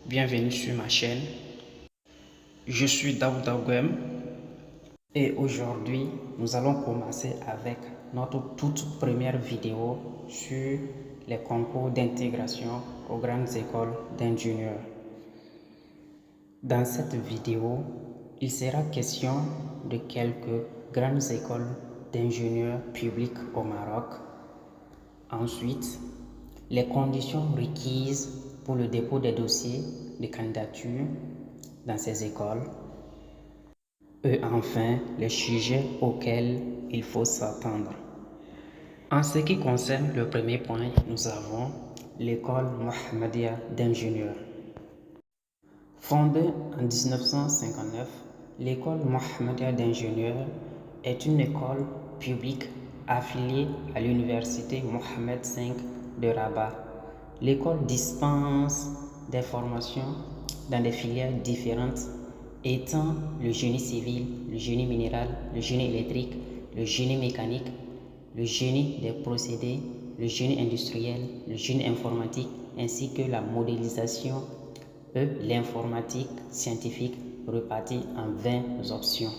bienvenue sur ma chaîne. Je suis Daouda Gwem et aujourd'hui nous allons commencer avec notre toute première vidéo sur les concours d'intégration aux grandes écoles d'ingénieurs. Dans cette vidéo, il sera question de quelques grandes écoles d'ingénieurs publics au Maroc. Ensuite, les conditions requises pour le dépôt des dossiers de candidature dans ces écoles. Et enfin, les sujets auxquels il faut s'attendre. En ce qui concerne le premier point, nous avons l'école Mohammedia d'ingénieurs. Fondée en 1959, l'école Mohammedia d'ingénieurs est une école publique affiliée à l'université Mohammed V de Rabat. L'école dispense des formations dans des filières différentes étant le génie civil, le génie minéral, le génie électrique, le génie mécanique, le génie des procédés, le génie industriel, le génie informatique ainsi que la modélisation et l'informatique scientifique repartie en 20 options.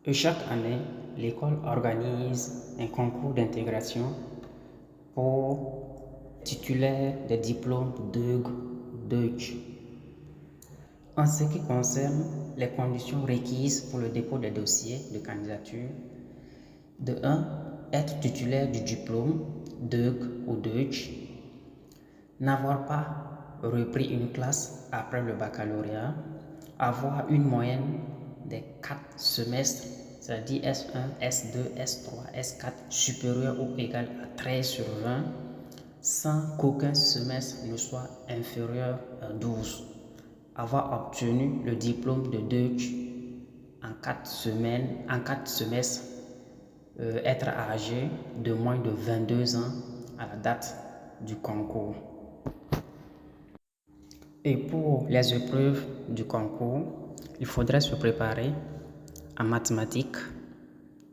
Et chaque année, l'école organise un concours d'intégration pour titulaires des diplômes DEUG, Deutsch. En ce qui concerne les conditions requises pour le dépôt des dossiers de candidature, de 1. Être titulaire du diplôme DEUG ou Deutsch, n'avoir pas repris une classe après le baccalauréat, avoir une moyenne des 4 semestres, c'est-à-dire S1, S2, S3, S4 supérieure ou égale à 13 sur 20, sans qu'aucun semestre ne soit inférieur à 12. Avoir obtenu le diplôme de Deutsch en 4 semestres, être âgé de moins de 22 ans à la date du concours. Et pour les épreuves du concours, il faudrait se préparer en mathématiques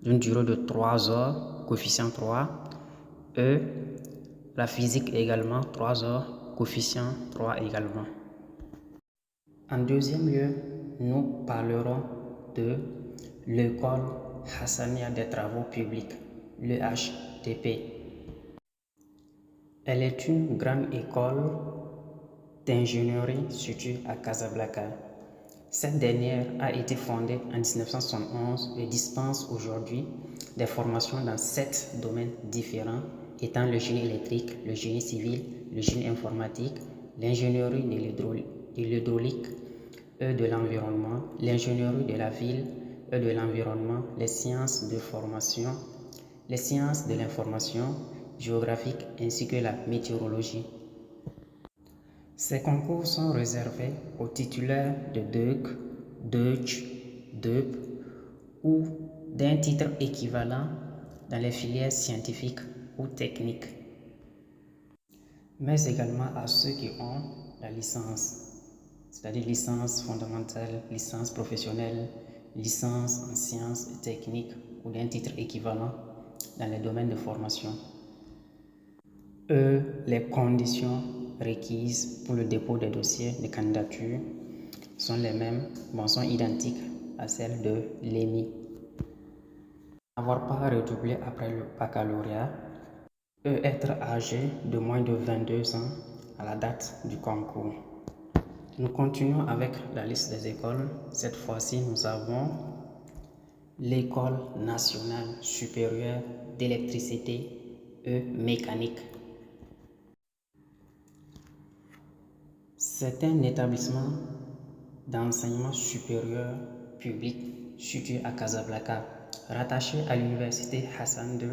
d'une durée de 3 heures, coefficient 3, et la physique également 3 heures, coefficient 3 également. En deuxième lieu, nous parlerons de l'école Hassania des travaux publics, l'EHTP. Elle est une grande école d'ingénierie située à Casablanca. Cette dernière a été fondée en 1971 et dispense aujourd'hui des formations dans 7 domaines différents, étant le génie électrique, le génie civil, le génie informatique, l'ingénierie de l'hydraulique et de l'environnement, l'ingénierie de la ville et de l'environnement, les sciences de formation, les sciences de l'information géographique ainsi que la météorologie. Ces concours sont réservés aux titulaires de DEUG, Deutsch, DEUP ou d'un titre équivalent dans les filières scientifiques ou techniques, mais également à ceux qui ont la licence, c'est-à-dire licence fondamentale, licence professionnelle, licence en sciences et techniques ou d'un titre équivalent dans les domaines de formation. Les conditions requises pour le dépôt des dossiers de candidature sont les mêmes, sont identiques à celles de l'EMI. N'avoir pas redoublé après le baccalauréat et être âgé de moins de 22 ans à la date du concours. Nous continuons avec la liste des écoles. Cette fois-ci, nous avons l'École nationale supérieure d'électricité et mécanique. C'est un établissement d'enseignement supérieur public situé à Casablanca, rattaché à l'université Hassan II.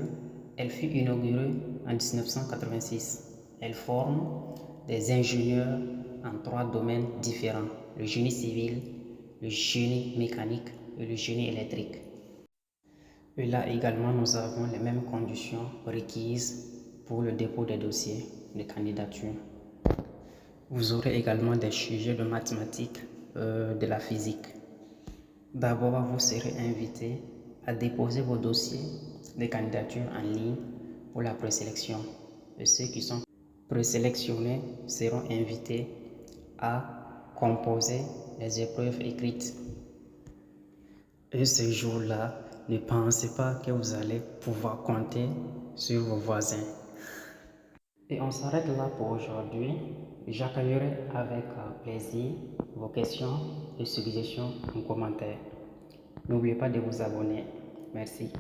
Elle fut inaugurée en 1986. Elle forme des ingénieurs en 3 domaines différents, le génie civil, le génie mécanique et le génie électrique. Et là également, nous avons les mêmes conditions requises pour le dépôt des dossiers de candidature. Vous aurez également des sujets de mathématiques, de la physique. D'abord, vous serez invité à déposer vos dossiers de candidature en ligne pour la présélection. Et ceux qui sont présélectionnés seront invités à composer les épreuves écrites. Et ce jour-là, ne pensez pas que vous allez pouvoir compter sur vos voisins. Et on s'arrête là pour aujourd'hui. J'accueillerai avec plaisir vos questions et suggestions en commentaire. N'oubliez pas de vous abonner. Merci.